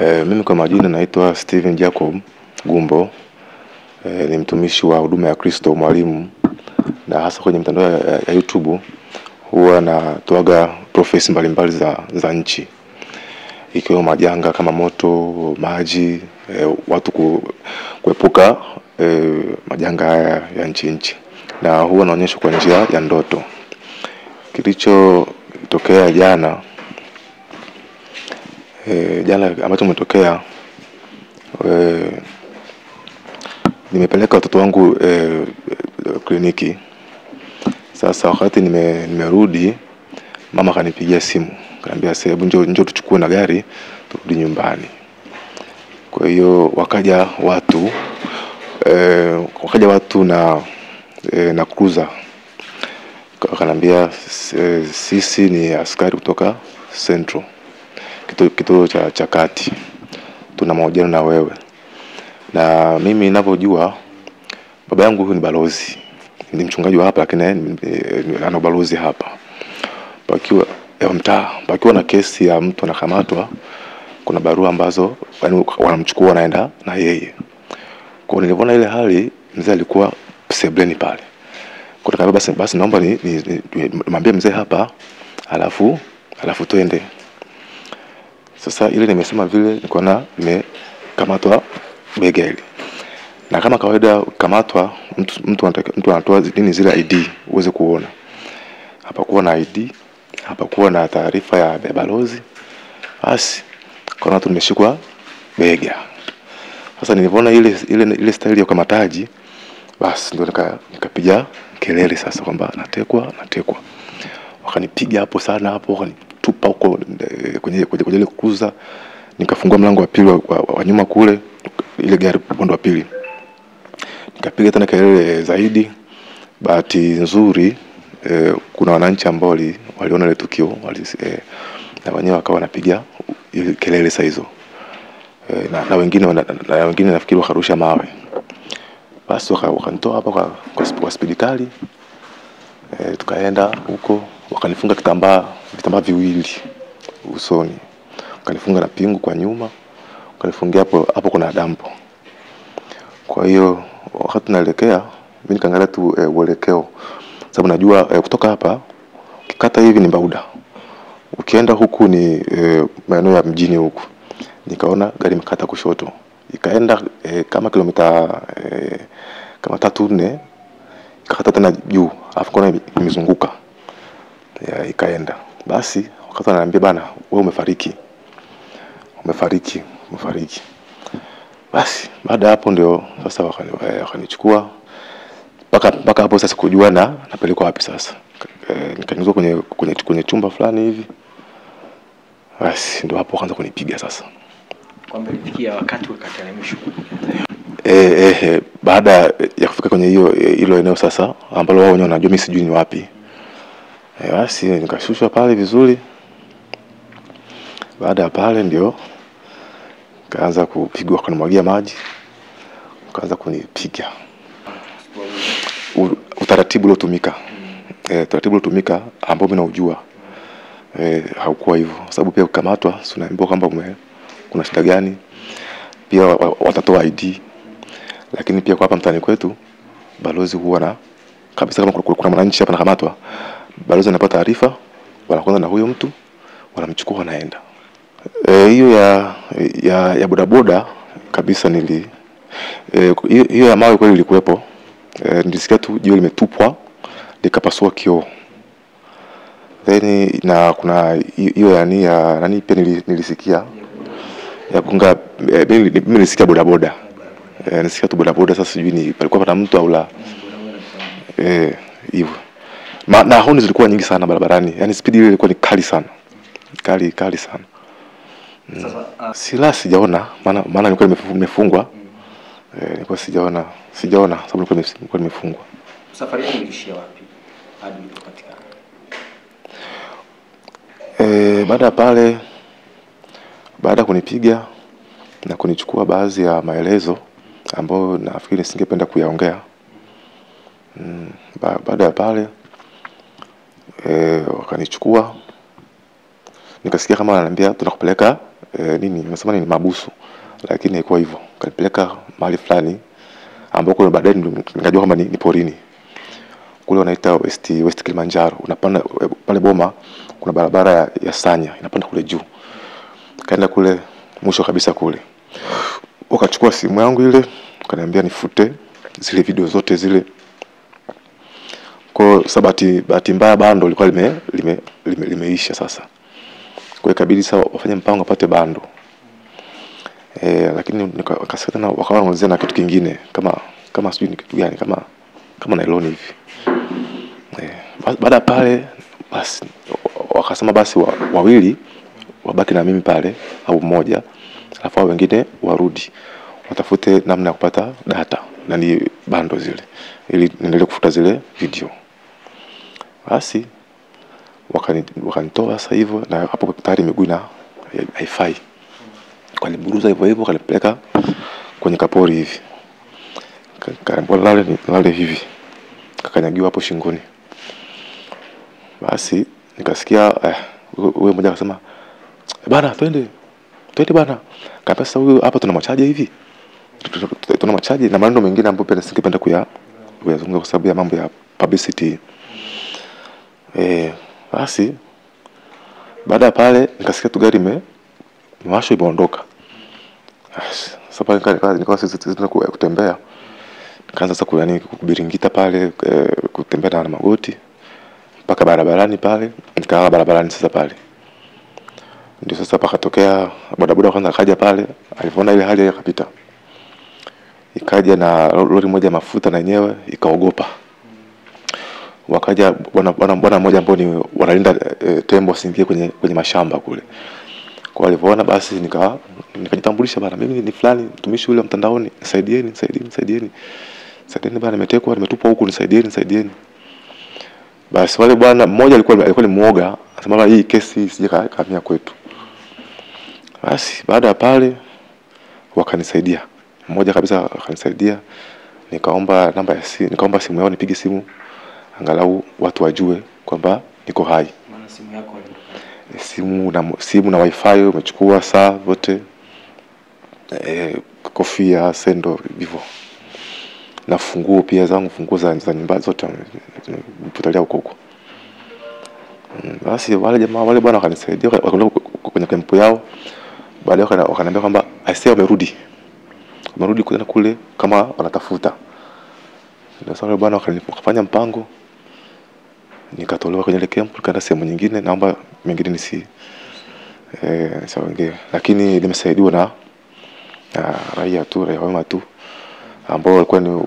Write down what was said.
Mimi kwa majina naitwa Steven Jacob Gumbo. Ni mtumishi wa huduma ya Kristo, mwalimu, na hasa kwenye mtandao ya YouTube huwa natoaga profesi mbalimbali za nchi, ikiwa majanga kama moto, maji, watu kuepuka majanga haya ya nchi, na huwa naonyesha kwa njia ya ndoto. Kilichotokea jana ambacho umetokea, nimepeleka watoto wangu kliniki. Sasa wakati nimerudi, mama kanipigia simu, kaniambia hebu njoo tuchukue na gari turudi nyumbani. Kwa hiyo wakaja watu na cruiser. Wakaniambia sisi ni askari kutoka Central, kituo cha kati, tuna mahojiano na wewe. Na mimi ninavyojua, baba yangu huyu ni balozi, ni mchungaji wa hapa, lakini ana balozi hapa. Pakiwa na kesi ya mtu anakamatwa, kuna barua ambazo wanamchukua naenda na yeye. Kwa nilipoona ile hali, mzee alikuwa sebleni pale. Kwa nikamwambia basi naomba nimwambie mzee hapa, alafu twende. Sasa ile nimesema vile nikaona nimekamatwa bega hili. Na kama kawaida kamatwa mtu anatoa zile ID uweze kuona. Hapakuwa na ID, hapakuwa na taarifa ya balozi. Basi kwa watu nimeshikwa bega. Sasa nilipoona ile style ya kamataji, basi ndio nikapiga kelele sasa kwamba natekwa. Wakanipiga hapo sana, wakanitupa huko kwenye ile cruiser. Nikafungua mlango wa pili wa nyuma kule, ile gari upande wa pili. Nikapiga tena kelele zaidi. Bahati nzuri kuna wananchi ambao waliona ile tukio, na wenyewe wakawa wanapiga kelele saa hizo. Na wengine nafikiri wakarusha mawe. Basi wakanitoa hapa kwa spidi kali. Tukaenda huko, wakanifunga vitambaa viwili usoni. Wakanifunga na pingu kwa nyuma. Wakanifungia hapo kuna dampo. Kwa hiyo wakati naelekea, mimi nikaangalia tu uelekeo. Sababu najua kutoka hapa ukikata hivi ni Mbauda. Ukienda huku ni maeneo ya mjini huku. Nikaona gari imekata kushoto. Ikaenda kama kilomita kama 3-4, ikakata tena juu, alafu kuna imezunguka. Ikaenda. Basi wakati ananiambia bana, wewe umefariki. Basi baada hapo ndio sasa wakanichukua mpaka hapo sasa kujua napelekwa wapi sasa. Nikaingizwa kwenye chumba fulani hivi. Basi ndio hapo kaanza kunipiga sasa. Kwamba ilifikia wakati wakateremshwa. Baada ya kufika kwenye hilo eneo sasa ambalo wao wenyewe wanajua mimi sijui ni wapi. Basi nikashushwa pale vizuri. Baada ya pale ndio kaanza kupigwa, kanimwagia maji, kaanza kunipiga. Utaratibu uliotumika ambao mimi naujua haukuwa hivyo. Sababu pia kukamatwa unaambiwa kwamba kuna shida gani, pia watatoa ID. Lakini pia kwa hapa mtaani kwetu balozi huwa na kabisa, kama kuna mwananchi hapa anakamatwa, balozi anapata taarifa, wanakwenda na huyo mtu, wanamchukua naenda. Hiyo ya bodaboda kabisa hiyo ya mawe kweli ilikuwepo. Nilisikia tu jiwe limetupwa likapasua kioo. Na kuna hiyo ya nani pia nilisikia ya kunga. Mimi nilisikia bodaboda. Nilisikia tu bodaboda, sasa sijui palikuwa pana mtu au la. Hivyo. Na honi zilikuwa nyingi sana barabarani. Yaani speed ile ilikuwa ni kali sana. Kali sana. Sasa sijaona, maana nilikuwa nimefungwa. Nilikuwa sijaona sababu nilikuwa nimefungwa. Safari yako ilishia wapi hadi ulipopatikana? Baada kunipiga na kunichukua baadhi ya maelezo ambayo nafikiri singependa kuyaongea. Baada ya pale wakanichukua, nikasikia kama ananiambia tunakupeleka nini nimesema ni mabusu, lakini haikuwa hivyo. Kanipeleka mahali fulani ambako baadaye nikajua kwamba ni porini. Kule wanaita West Kilimanjaro. Unapanda pale Boma, kuna barabara ya Sanya inapanda kule juu. Kaenda kule mwisho kabisa kule. Wakachukua simu yangu ile, kaniambia nifute zile video zote zile. Kwa sababu bahati mbaya bando lilikuwa limeisha sasa. Kwa ikabidi sasa wafanye mpango apate bando. Lakini nikasikia na wakawa wanaulizia na kitu kingine kama sijui ni kitu gani kama nylon hivi. Baada pale basi wakasema basi wawili wabaki na mimi pale au mmoja, alafu wengine warudi watafute namna ya kupata data na ni bando zile ili niendelee kufuta zile video. Basi wakanitoa sasa hivyo, na hapo tayari miguu na haifai. Kaniburuza hivyo kanipeleka kwenye kapori hivi. Kaambiwa lale hivi. Kakanyagiwa hapo shingoni. Basi nikasikia wewe mmoja akasema, "Bana, twende bana." Kapesa huyu hapa tunamwachaje hivi? Tunamwachaje na maneno mengine ambayo pia nisingependa kuyazungumza kwa sababu ya mambo ya publicity. Basi baada pale nikasikia tu gari imewasho imeondoka. Sasa pale nikawa sisi kutembea. Nikaanza sasa kubiringita pale, kutembea na magoti mpaka barabarani pale. Nikawa barabarani sasa pale. Ndio sasa pakatokea bodaboda kwanza akaja pale, alipoona ile hali akapita. Ikaja na lori moja mafuta na yenyewe ikaogopa. Wakaja bwana mmoja ambao ni wanalinda tembo asiingie kwenye mashamba kule. Kwa walipoona basi nikajitambulisha, bana mimi ni fulani mtumishi yule mtandaoni, nisaidieni. Saidieni bana, nimetekwa, nimetupwa huku, nisaidieni. Basi wale bwana mmoja alikuwa ni muoga, anasema hii kesi sije kamia kwetu. Basi baada ya pale wakanisaidia. Mmoja kabisa akanisaidia. Nikaomba namba ya simu, nikaomba simu yao nipige simu angalau watu wajue kwamba niko hai. Maana simu yako simu na wifi umechukua saa zote, kofia, sendo hivyo. Na funguo pia zangu, funguo za nyumba zote nipotelea huko. Basi wale bwana wakanisaidia kwenye kampu yao. Baadaye wakaniambia kwamba aisee wamerudi kule kama wanatafuta. Ndio sasa wale bwana wakafanya mpango, nikatolewa kwenye ile camp nikaenda sehemu nyingine. Naomba mengine nisiongee, lakini nimesaidiwa na raia wema tu ambao walikuwa ni